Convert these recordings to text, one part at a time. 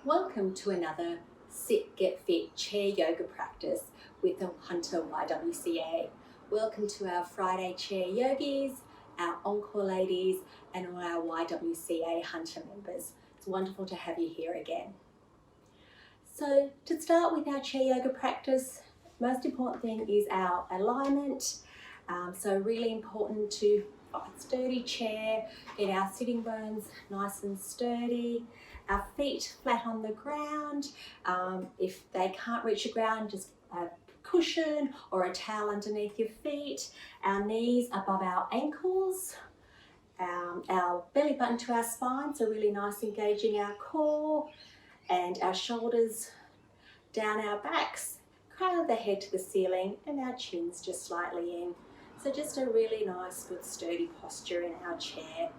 Welcome to another Sit, Get Fit chair yoga practice with the Hunter YWCA. Welcome to our Friday chair yogis, our encore ladies, and all our YWCA Hunter members. It's wonderful to have you here again. So to start with our chair yoga practice, most important thing is our alignment. So really important to find a sturdy chair, get our sitting bones nice and sturdy, our feet flat on the ground. If they can't reach the ground, just a cushion or a towel underneath your feet, our knees above our ankles, our belly button to our spine, so really nice engaging our core, and our shoulders down our backs, crown of the head to the ceiling, and our chins just slightly in. So just a really nice, good, sturdy posture in our chair.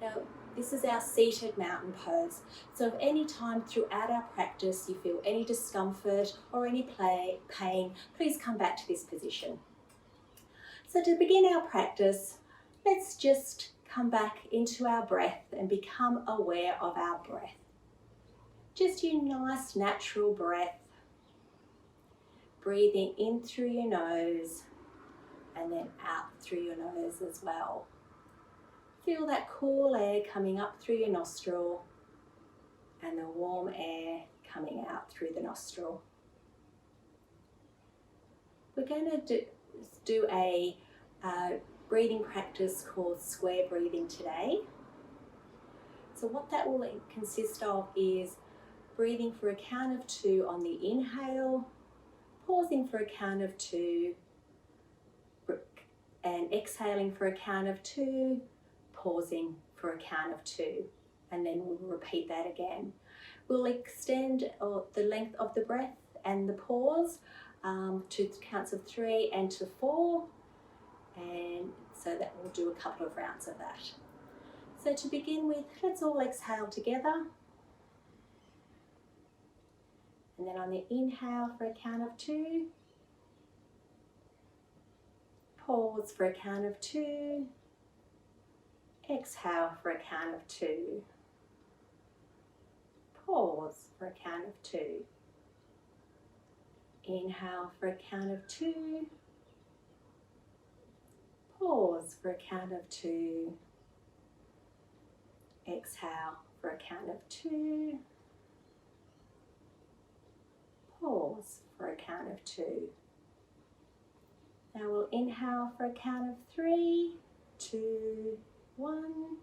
Now, this is our seated mountain pose. So if any time throughout our practice you feel any discomfort or any pain, please come back to this position. So to begin our practice, let's just come back into our breath and become aware of our breath. Just your nice, natural breath. Breathing in through your nose and then out through your nose as well. Feel that cool air coming up through your nostril and the warm air coming out through the nostril. We're going to do a breathing practice called square breathing today. So what that will consist of is breathing for a count of 2 on the inhale, pausing for a count of 2, and exhaling for a count of 2, pausing for a count of 2, and then we'll repeat that again. We'll extend the length of the breath and the pause to counts of 3 and to 4, and so that we'll do a couple of rounds of that. So to begin with, let's all exhale together, and then on the inhale for a count of 2, pause for a count of 2, exhale for a count of 2, pause for a count of 2, inhale for a count of 2, pause for a count of 2, exhale for a count of 2, pause for a count of 2. Now we'll inhale for a count of 3, 2, 1,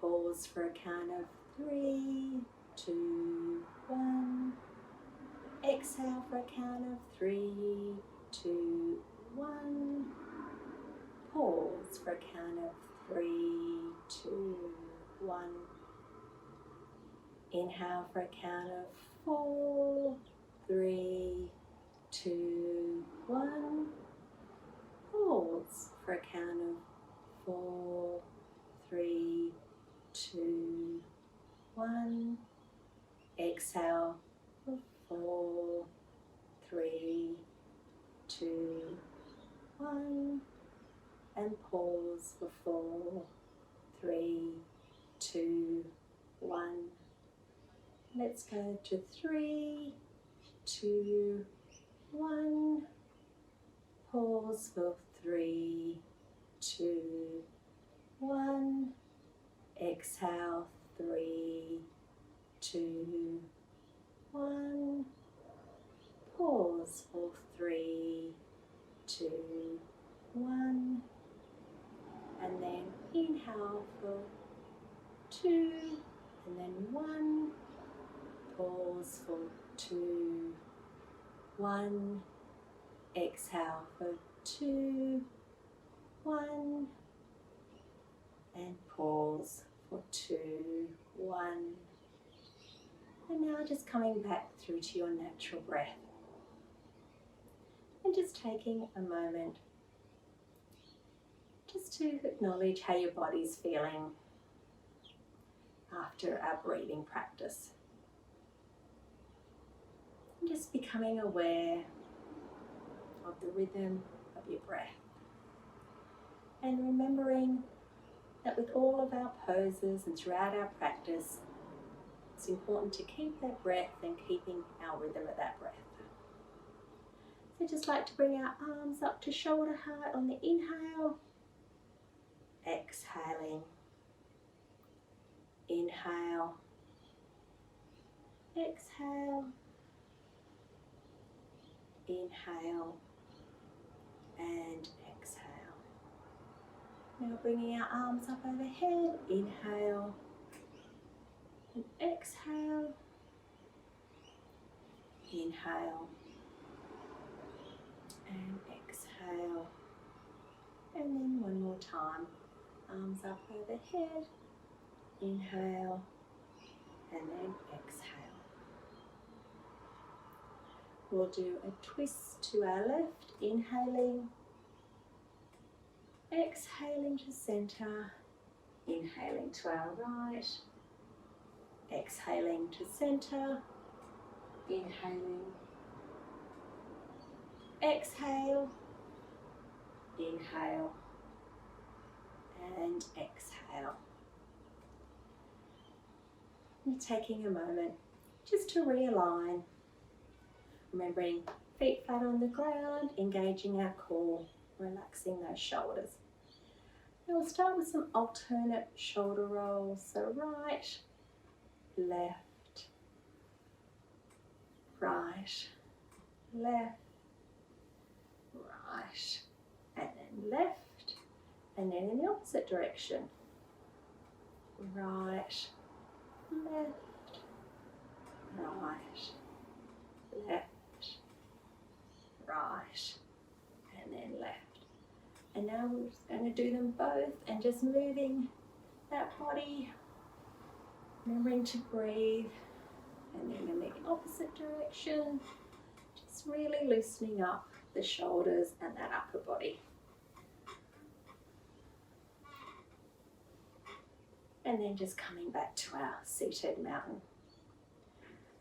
pause for a count of 3, 2, 1, exhale for a count of 3, 2, 1, pause for a count of 3, 2, 1, inhale for a count of 4, 3, 2, 1, pause for a count of 4, 3, 2, 1, exhale for 4, 3, 2, 1, and pause for 4, 3, 2, 1. Let's go to 3, 2, 1, pause for 3, 2, 1, exhale 3, 2, 1, pause for 3, 2, 1, and then inhale for 2, and then 1, pause for 2, 1, exhale for 2, 1, and pause for 2, 1. And now just coming back through to your natural breath. And just taking a moment just to acknowledge how your body's feeling after our breathing practice. And just becoming aware of the rhythm of your breath. And remembering that with all of our poses and throughout our practice, it's important to keep that breath and keeping our rhythm of that breath. So just like to bring our arms up to shoulder height on the inhale. Exhaling. Inhale. Exhale. Inhale. And exhale. Now bringing our arms up overhead. Inhale. And exhale. Inhale. And exhale. And then one more time. Arms up overhead. Inhale. And then exhale. We'll do a twist to our left. Inhaling. Exhaling to center. Inhaling to our right. Exhaling to center. Inhaling. Exhale. Inhale. And exhale. And taking a moment just to realign. Remembering feet flat on the ground, engaging our core, relaxing those shoulders. Now we'll start with some alternate shoulder rolls. So right, left, right, left, right, and then left, and then in the opposite direction. Right, left, right, left, right, and then left. And now we're just going to do them both and just moving that body, remembering to breathe, and then in the opposite direction, just really loosening up the shoulders and that upper body. And then just coming back to our seated mountain.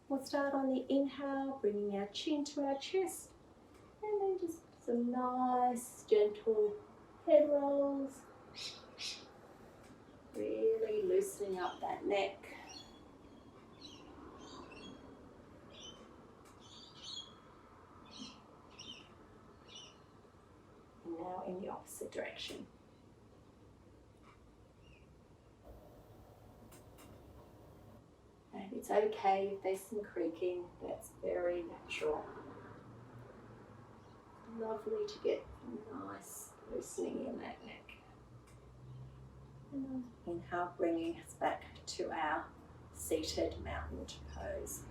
We'll start on the inhale, bringing our chin to our chest, and then just some nice, gentle head rolls. Really loosening up that neck. And now in the opposite direction. And it's okay if there's some creaking, that's very natural. Lovely to get nice loosening in that neck. And inhale, bringing us back to our seated mountain pose.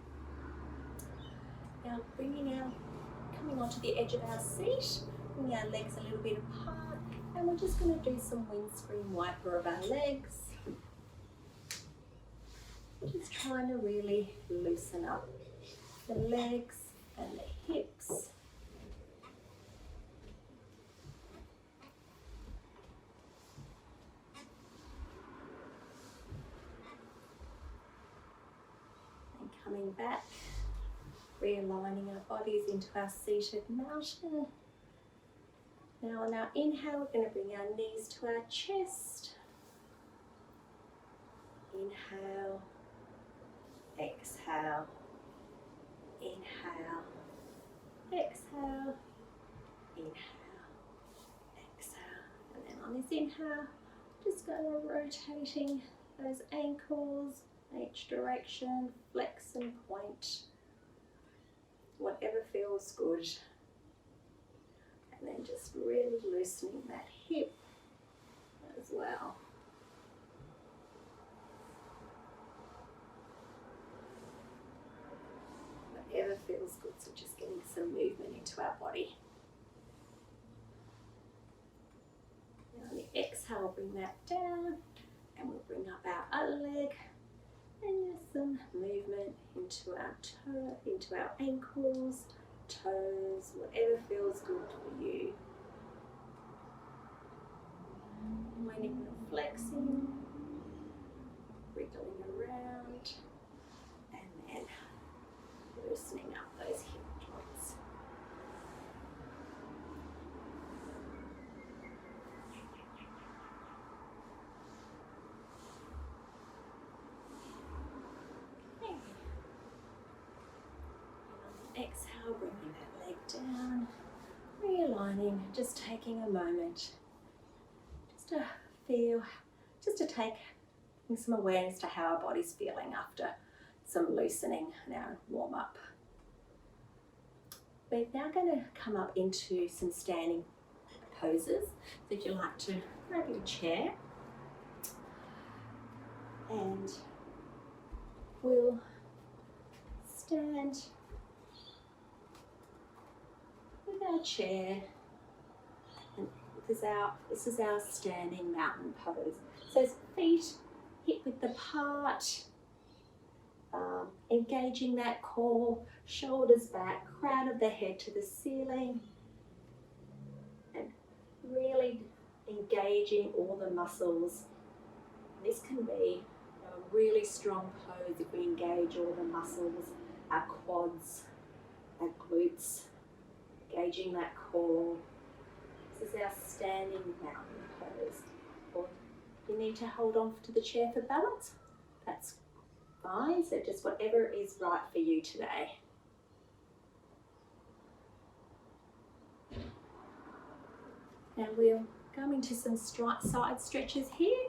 Now coming onto the edge of our seat, bringing our legs a little bit apart, and we're just going to do some windscreen wiper of our legs. Just trying to really loosen up the legs and the hips. And coming back, realigning our bodies into our seated mountain. Now on our inhale, we're going to bring our knees to our chest. Inhale. Exhale, inhale, exhale, inhale, exhale. And then on this inhale, just going to rotating those ankles in each direction, flex and point, whatever feels good. And then just really loosening that hip as well. Whatever feels good, so just getting some movement into our body. Now on the exhale, bring that down, and we'll bring up our other leg, and just some movement into our toe, into our ankles, toes, whatever feels good for you. Pointing and flexing, wriggling around, and then loosening up those hip joints. exhale, bringing that leg down, realigning, just taking a moment just to feel, just to take some awareness to how our body's feeling after some loosening and our warm up. We're now going to come up into some standing poses. So if you like to grab your chair, and we'll stand with our chair, and this is our standing mountain pose. So feet hip width apart, engaging that core, shoulders back, crown of the head to the ceiling, and really engaging all the muscles. This can be a really strong pose if we engage all the muscles, our quads, our glutes, engaging that core. This is our standing mountain pose. Or if you need to hold on to the chair for balance, that's fine. So just whatever is right for you today. Now we'll go into some side stretches here.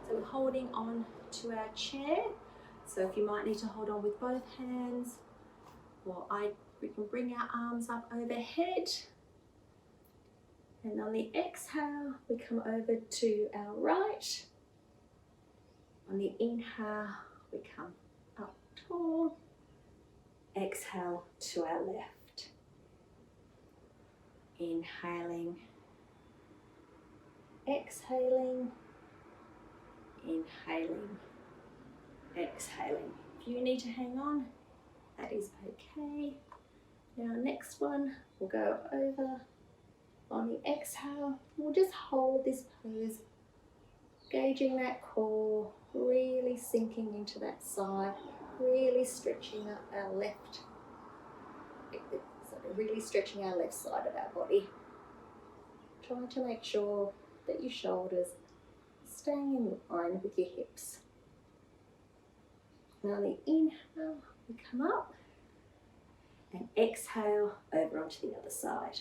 So we're holding on to our chair. So if you might need to hold on with both hands, or we can bring our arms up overhead. And on the exhale, we come over to our right. On the inhale, we come up tall. Exhale to our left. Inhaling. Exhaling. Inhaling. Exhaling. If you need to hang on, that is okay. Now next one, we'll go over on the exhale. We'll just hold this pose, engaging that core, really sinking into that side, really stretching up our left, really stretching our left side of our body. Trying to make sure that your shoulders are staying in line with your hips. Now on the inhale, we come up, and exhale over onto the other side.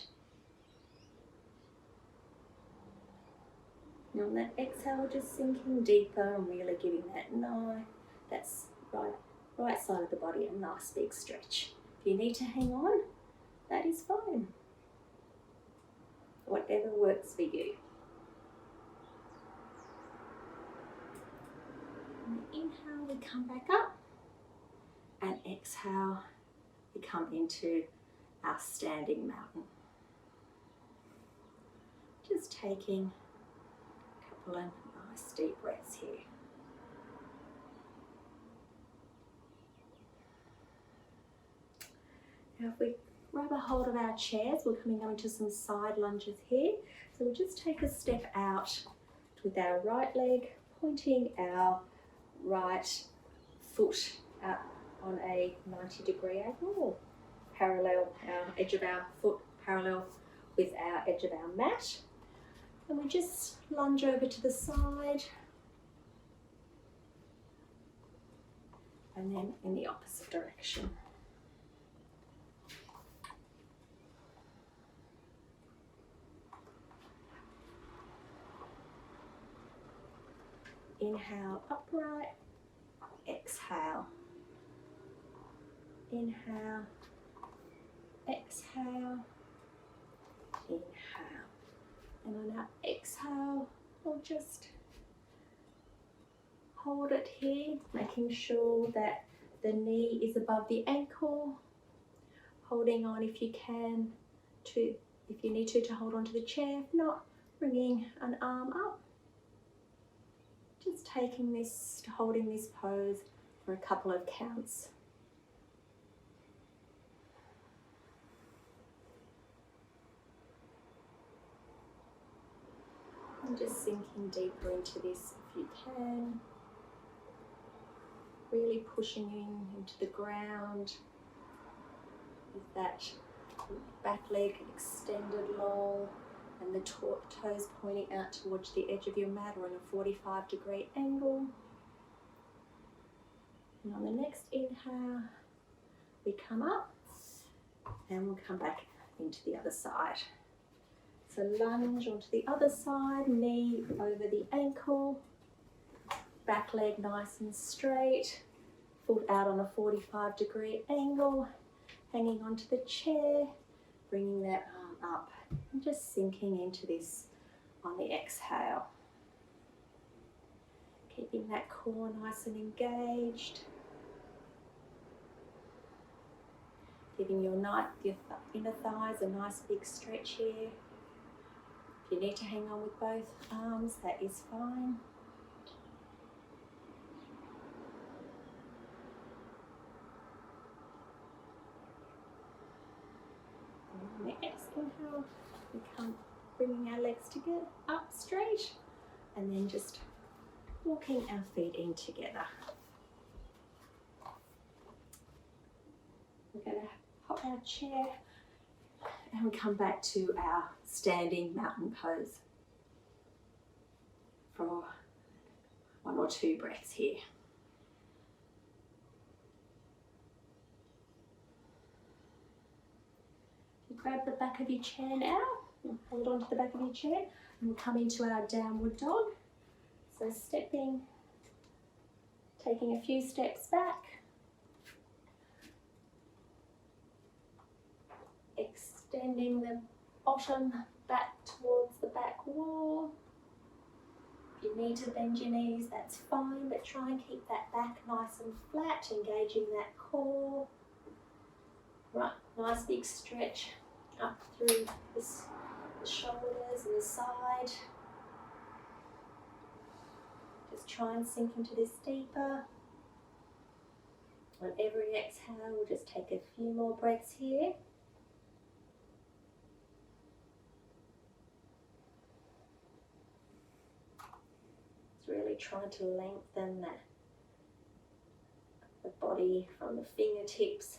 Now on that exhale, just sinking deeper and really giving that's right side of the body a nice big stretch. If you need to hang on, that is fine. Whatever works for you. On the inhale, we come back up, and exhale, we come into our standing mountain. Just taking a couple of nice deep breaths here. Now if we grab a hold of our chairs, we're coming into some side lunges here. So we'll just take a step out with our right leg, pointing our right foot out on a 90-degree angle, parallel, our edge of our foot parallel with our edge of our mat. And we just lunge over to the side, and then in the opposite direction. Inhale, upright, exhale. Inhale, exhale, inhale. And on our exhale, we'll just hold it here, making sure that the knee is above the ankle. Holding on if you can if you need to hold on to the chair. If not, bringing an arm up. Just holding this pose for a couple of counts. And just sinking deeper into this if you can. Really pushing into the ground with that back leg extended long, and the toes pointing out towards the edge of your mat or in a 45-degree angle. And on the next inhale, we come up, And we'll come back into the other side. So lunge onto the other side, knee over the ankle, back leg nice and straight, foot out on a 45-degree angle, hanging onto the chair, bringing that arm up and just sinking into this on the exhale. Keeping that core nice and engaged. Giving your inner thighs a nice big stretch here. If you need to hang on with both arms, that is fine. And next inhale, we come bringing our legs together up straight, and then just walking our feet in together. We're going to hop our chair and we come back to our standing mountain pose for 1 or 2 breaths here. You grab the back of your chair now, hold on to the back of your chair, and we'll come into our downward dog. So taking a few steps back, extending the bottom back towards the back wall. If you need to bend your knees, that's fine, but try and keep that back nice and flat, engaging that core. Right, nice big stretch up through the shoulders and the side. Just try and sink into this deeper. On every exhale, we'll just take a few more breaths here. Really trying to lengthen the body from the fingertips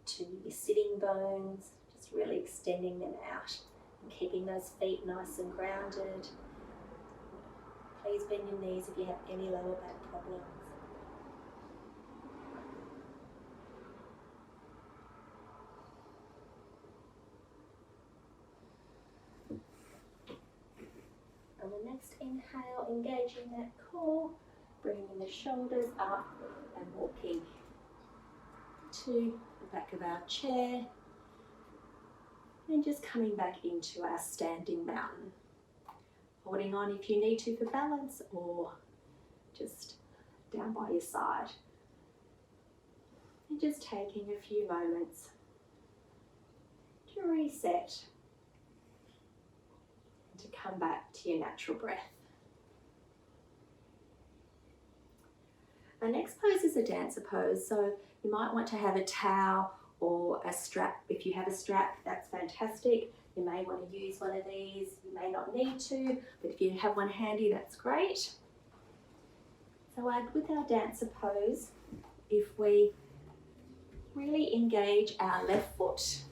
to your sitting bones, just really extending them out and keeping those feet nice and grounded. Please bend your knees if you have any lower back problems. On the next inhale, engaging that core, bringing the shoulders up and walking to the back of our chair and just coming back into our standing mountain. Holding on if you need to for balance or just down by your side. And just taking a few moments to reset. To come back to your natural breath. Our next pose is a dancer pose, so you might want to have a towel or a strap. If you have a strap, that's fantastic. You may want to use one of these, you may not need to, but if you have one handy, that's great. So with our dancer pose, if we really engage our left foot,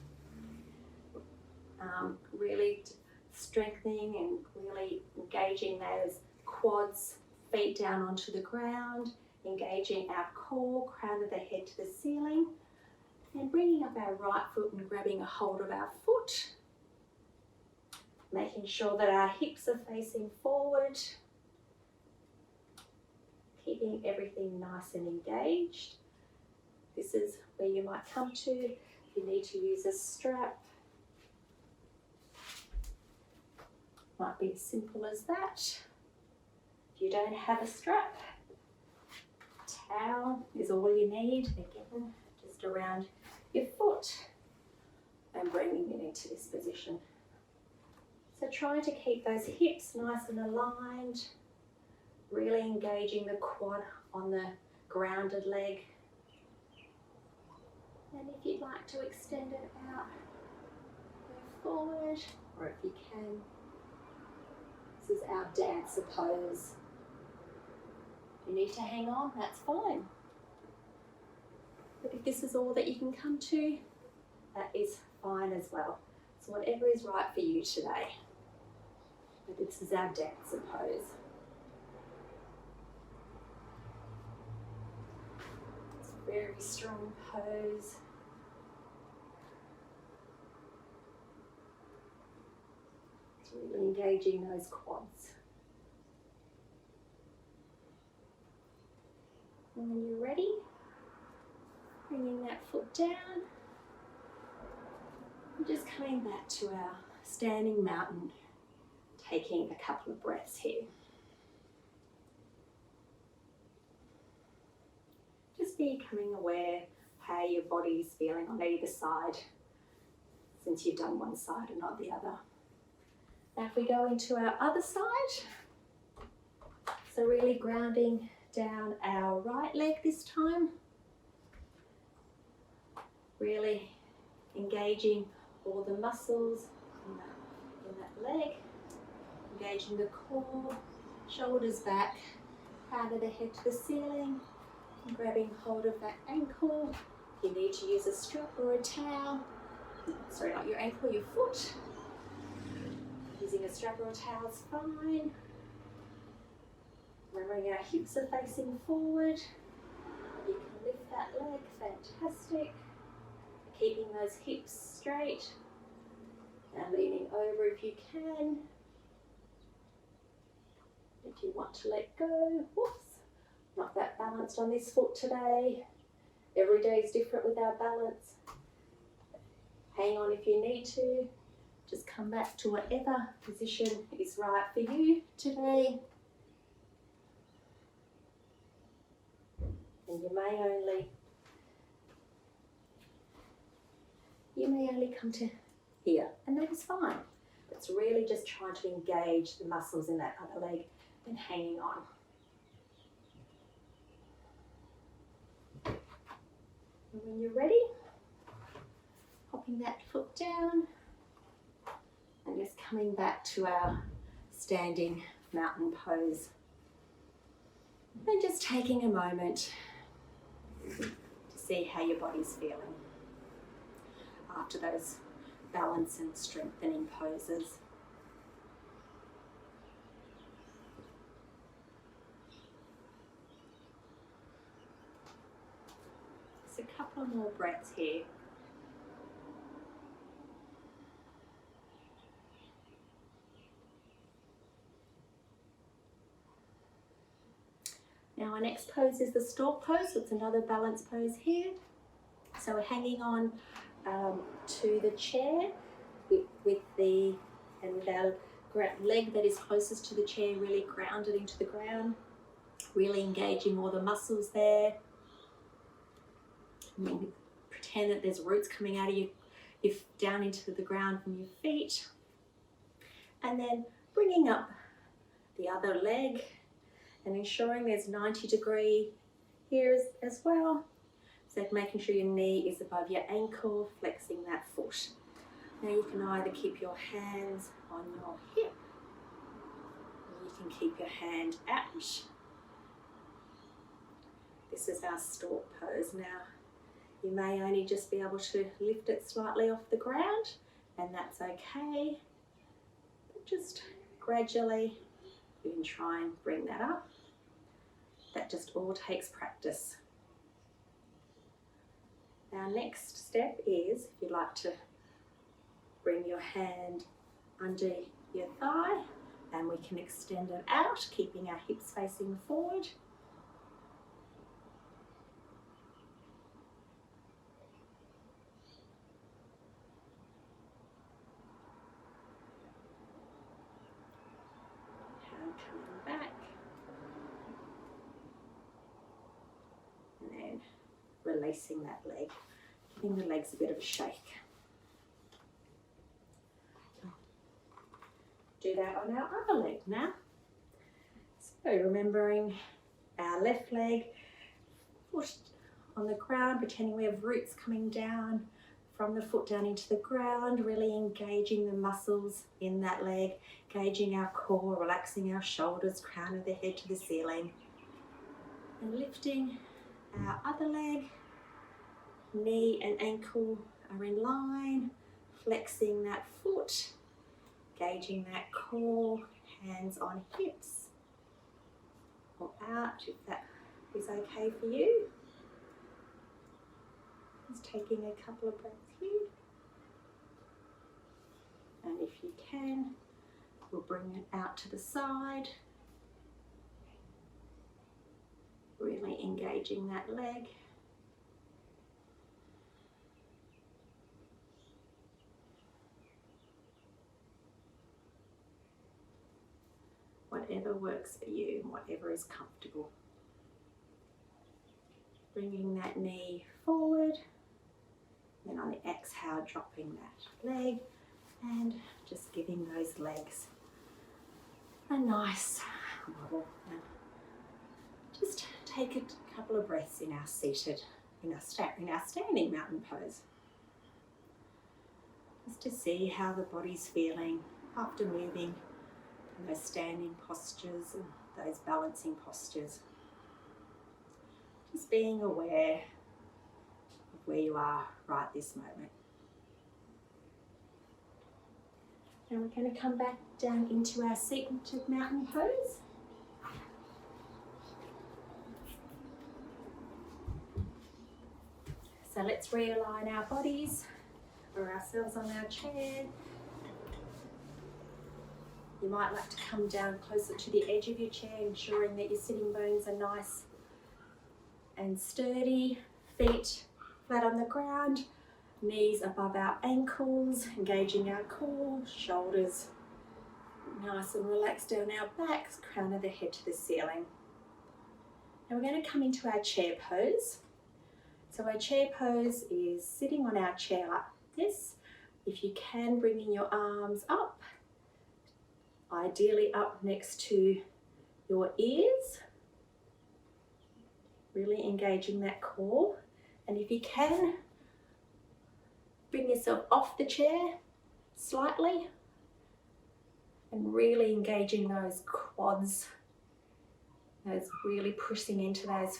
really strengthening and really engaging those quads, feet down onto the ground, engaging our core, crown of the head to the ceiling, and bringing up our right foot and grabbing a hold of our foot, making sure that our hips are facing forward, keeping everything nice and engaged. This is where you might come to if you need to use a strap. Might be as simple as that. If you don't have a strap, towel is all you need. Again, just around your foot and bringing it into this position. So try to keep those hips nice and aligned, really engaging the quad on the grounded leg. And if you'd like to extend it out, move forward, or if you can, this is our dancer pose. If you need to hang on, that's fine. But if this is all that you can come to, that is fine as well. So whatever is right for you today. But this is our dancer pose. It's a very strong pose. Really engaging those quads. And when you're ready, bringing that foot down. And just coming back to our standing mountain, taking a couple of breaths here. Just becoming aware how your body is feeling on either side, since you've done one side and not the other. Now if we go into our other side, so really grounding down our right leg this time, really engaging all the muscles in that leg, engaging the core, shoulders back, crown of the head to the ceiling, and grabbing hold of that ankle. You need to use a strap or a towel. Sorry, not your ankle, your foot. Using a strap or a towel is fine. Remembering our hips are facing forward. You can lift that leg, fantastic. Keeping those hips straight. And leaning over if you can. If you want to let go, whoops. Not that balanced on this foot today. Every day is different with our balance. Hang on if you need to. Just come back to whatever position is right for you today. And you may only come to here, and that is fine. It's really just trying to engage the muscles in that other leg and hanging on. And when you're ready, popping that foot down and just coming back to our standing mountain pose. And just taking a moment to see how your body's feeling after those balance and strengthening poses. Just a couple more breaths here. Now our next pose is the stork pose. It's another balance pose here. So we're hanging on to the chair with our leg that is closest to the chair really grounded into the ground, really engaging all the muscles there. And then pretend that there's roots coming out of you down into the ground from your feet. And then bringing up the other leg and ensuring there's 90-degree here as well. So making sure your knee is above your ankle, flexing that foot. Now you can either keep your hands on your hip, or you can keep your hand out. This is our stork pose. Now you may only just be able to lift it slightly off the ground, and that's okay. But just gradually you can try and bring that up. That just all takes practice. Our next step is, if you'd like to bring your hand under your thigh, and we can extend it out, keeping our hips facing forward. Hand coming back. And then releasing that leg, giving the legs a bit of a shake. Do that on our other leg now. So remembering our left leg, foot on the ground, pretending we have roots coming down from the foot down into the ground, really engaging the muscles in that leg, engaging our core, relaxing our shoulders, crown of the head to the ceiling. And lifting our other leg, knee and ankle are in line, flexing that foot, engaging that core, hands on hips or out if that is okay for you. Just taking a couple of breaths here. And if you can, We'll bring it out to the side. Really engaging that leg. Whatever works for you, whatever is comfortable. Bringing that knee forward, then on the exhale, dropping that leg and just giving those legs a nice wobble. And just take a couple of breaths in our seated, in our standing mountain pose. Just to see how the body's feeling after moving in those standing postures and those balancing postures. Just being aware of where you are right this moment. Now we're going to come back down into our seated mountain pose. So let's realign our bodies or ourselves on our chair. You might like to come down closer to the edge of your chair, ensuring that your sitting bones are nice and sturdy, feet flat on the ground, knees above our ankles, engaging our core, shoulders nice and relaxed down our backs, crown of the head to the ceiling. Now we're going to come into our chair pose. So our chair pose is sitting on our chair like this. If you can, bringing your arms up, ideally up next to your ears. Really engaging that core. And if you can, bring yourself off the chair slightly and really engaging those quads, those really pushing into those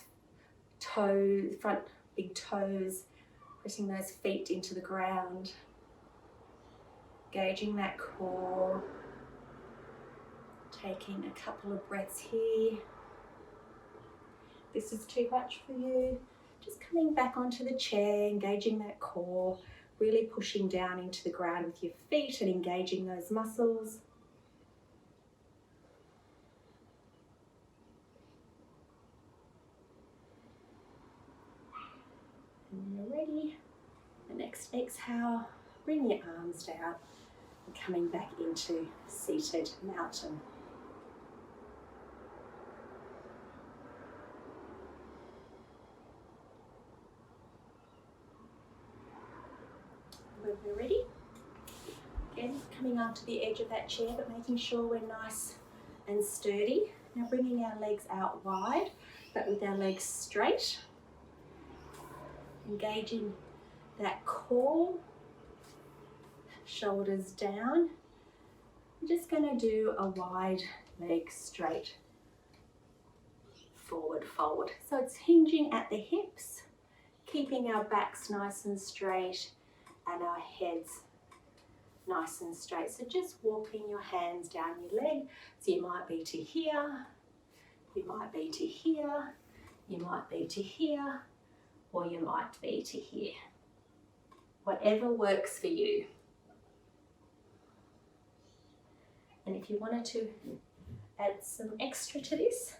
toes, front big toes, pressing those feet into the ground, engaging that core, taking a couple of breaths here. This is too much for you, just coming back onto the chair, engaging that core, really pushing down into the ground with your feet and engaging those muscles. And when you're ready, the next exhale, bring your arms down and coming back into seated mountain. When we're ready, again coming onto the edge of that chair but making sure we're nice and sturdy. Now bringing our legs out wide but with our legs straight, engaging that core, shoulders down. I'm just going to do a wide leg straight forward fold. So it's hinging at the hips, keeping our backs nice and straight and our heads nice and straight. So just walking your hands down your leg. So you might be to here, you might be to here, you might be to here, or you might be to here. Whatever works for you. And if you wanted to add some extra to this,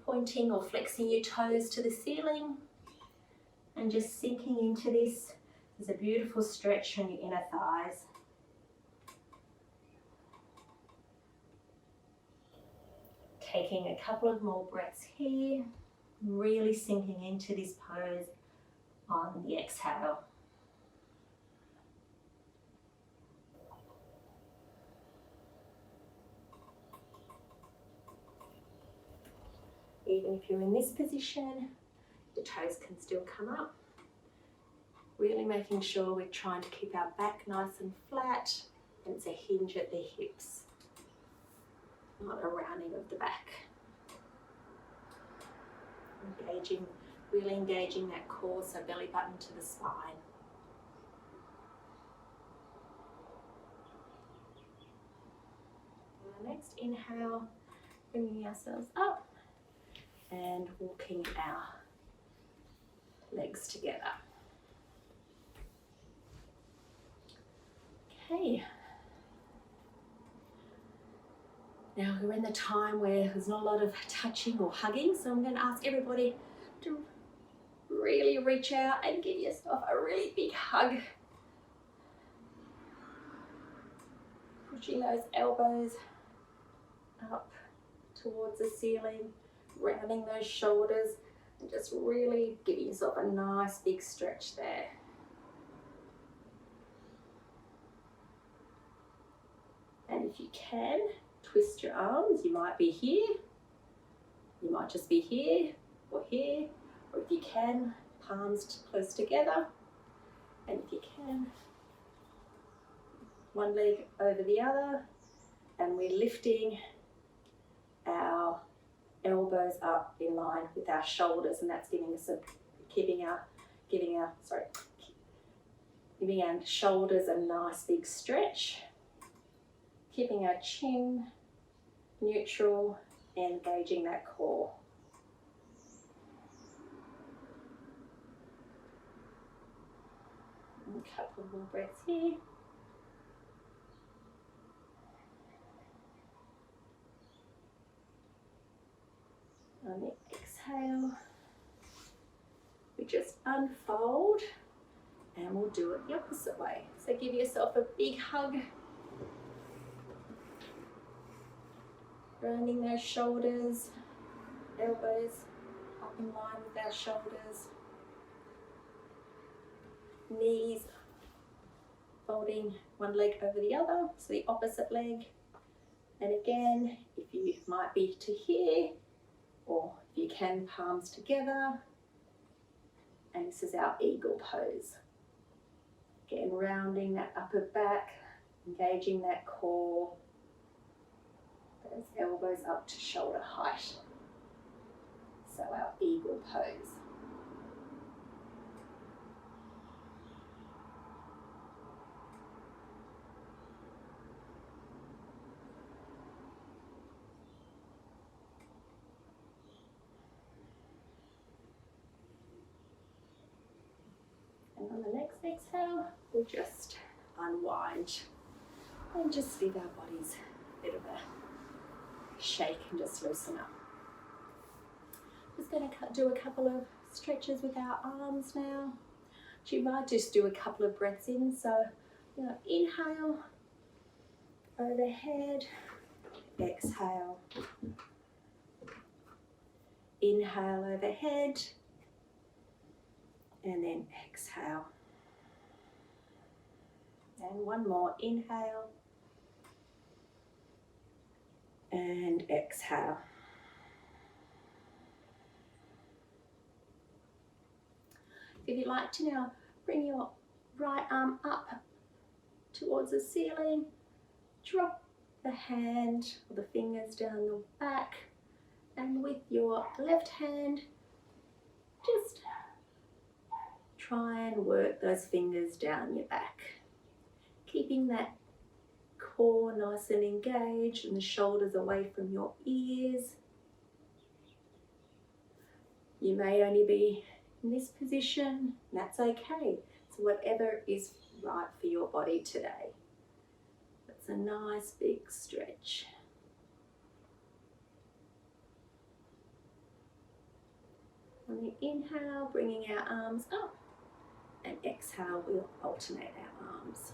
pointing or flexing your toes to the ceiling and just sinking into this. There's a beautiful stretch on your inner thighs. Taking a couple of more breaths here, really sinking into this pose on the exhale. Even if you're in this position, the toes can still come up. Really making sure we're trying to keep our back nice and flat, and it's a hinge at the hips, not a rounding of the back. Engaging, really engaging that core, so belly button to the spine. And our next inhale, bringing ourselves up and walking our legs together. Okay, Now we're in the time where there's not a lot of touching or hugging, so I'm going to ask everybody to really reach out and give yourself a really big hug. Pushing those elbows up towards the ceiling, rounding those shoulders, and just really giving yourself a nice big stretch there. And if you can, twist your arms. You might be here, you might just be here, or if you can, palms close together. And if you can, one leg over the other, and we're lifting our elbows up in line with our shoulders, and that's giving us giving our shoulders a nice big stretch, keeping our chin neutral, engaging that core. And a couple more breaths here. On the exhale, we just unfold, and we'll do it the opposite way. So give yourself a big hug, rounding those shoulders, elbows up in line with our shoulders, knees folding one leg over the other, so the opposite leg. And again, if you might be to here, or if you can, palms together. And this is our eagle pose. Again, rounding that upper back, engaging that core, those elbows up to shoulder height. So our eagle pose. And on the next exhale, we'll just unwind and just give our bodies a bit of a shake and just loosen up. Just going to do a couple of stretches with our arms now. So you might just do a couple of breaths in. So inhale, overhead, exhale. Inhale, overhead, and then exhale. And one more, inhale and exhale. If you'd like to now bring your right arm up towards the ceiling, drop the hand or the fingers down the back, and with your left hand, just try and work those fingers down your back, keeping that core nice and engaged and the shoulders away from your ears. You may only be in this position, and that's okay. So whatever is right for your body today. It's a nice big stretch. On the inhale, bringing our arms up, and exhale, we'll alternate our arms.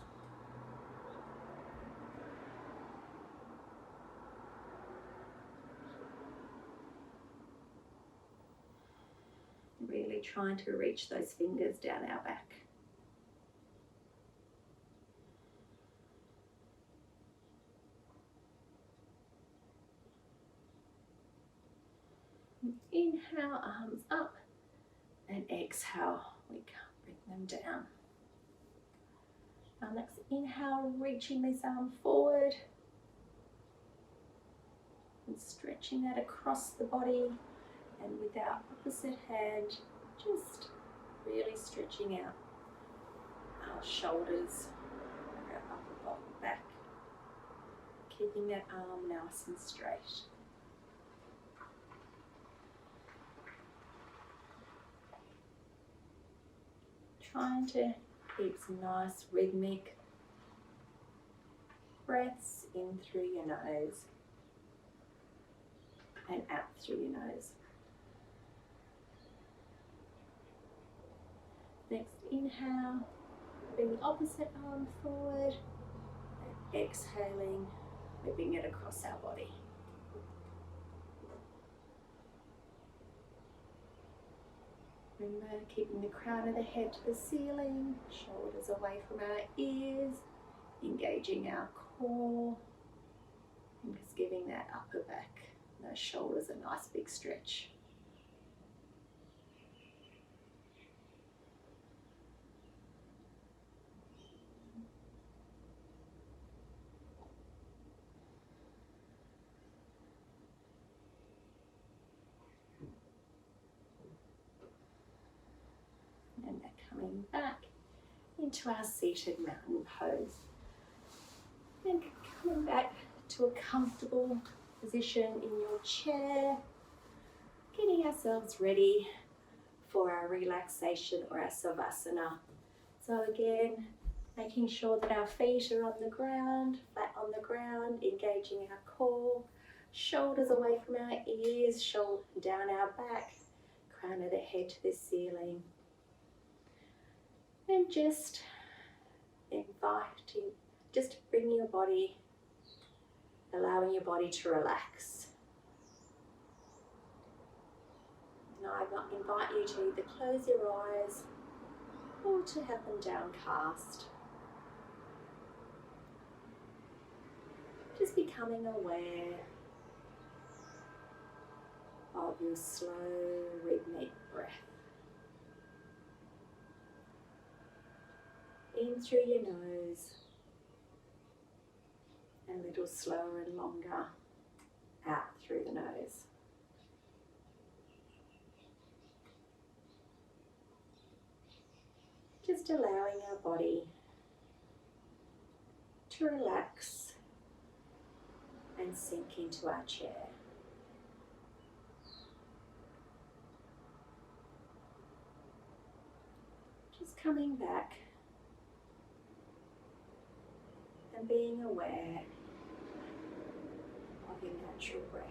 Really trying to reach those fingers down our back. Inhale, arms up, and exhale, we bring them down. Now let's inhale, reaching this arm forward and stretching that across the body, and with our opposite hand, just really stretching out our shoulders, our upper body back, keeping that arm nice and straight. Trying to keep some nice rhythmic breaths in through your nose and out through your nose. Next inhale, bring the opposite arm forward, and exhaling, whipping it across our body. Remember, keeping the crown of the head to the ceiling, shoulders away from our ears, engaging our core, and just giving that upper back, those shoulders a nice big stretch. And then coming back into our seated mountain pose. And coming back to a comfortable position in your chair, getting ourselves ready for our relaxation or our savasana. So again, making sure that our feet are on the ground, flat on the ground, engaging our core, shoulders away from our ears, shoulder down our back, crown of the head to the ceiling. And just inviting, just bring your body, allowing your body to relax. And I invite you to either close your eyes or to have them downcast. Just becoming aware of your slow, rhythmic breath. In through your nose, and a little slower and longer out through the nose. Just allowing our body to relax and sink into our chair. Just coming back and being aware of your natural breath.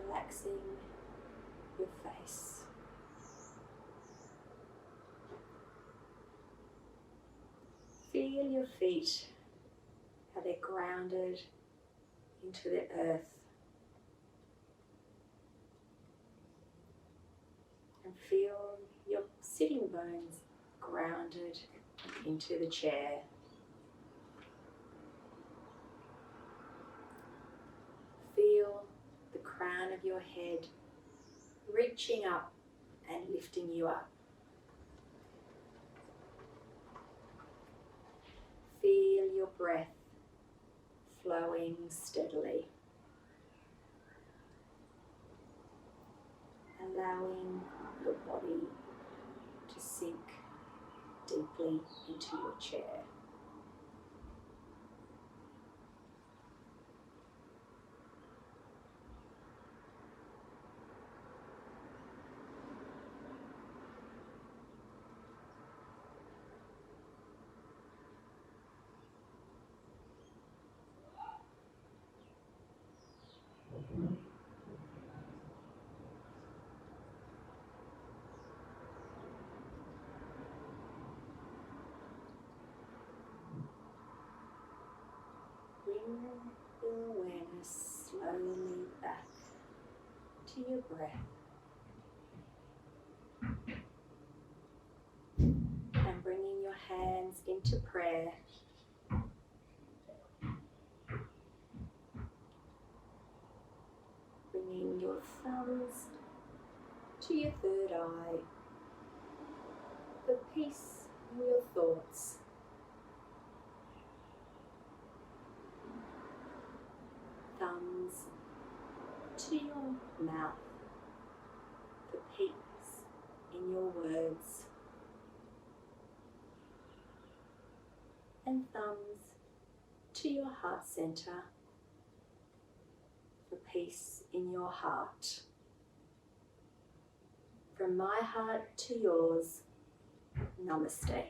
Relaxing your face. Feel your feet, how they're grounded into the earth. And feel your sitting bones grounded into the chair. Feel the crown of your head reaching up and lifting you up. Feel your breath flowing steadily, allowing your body to sink deeply into your chair. Bring your awareness slowly back to your breath and bringing your hands into prayer. Bringing your thumbs to your third eye for peace in your thoughts. Thumbs to your mouth for peace in your words. And thumbs to your heart center for peace in your heart. From my heart to yours, Namaste.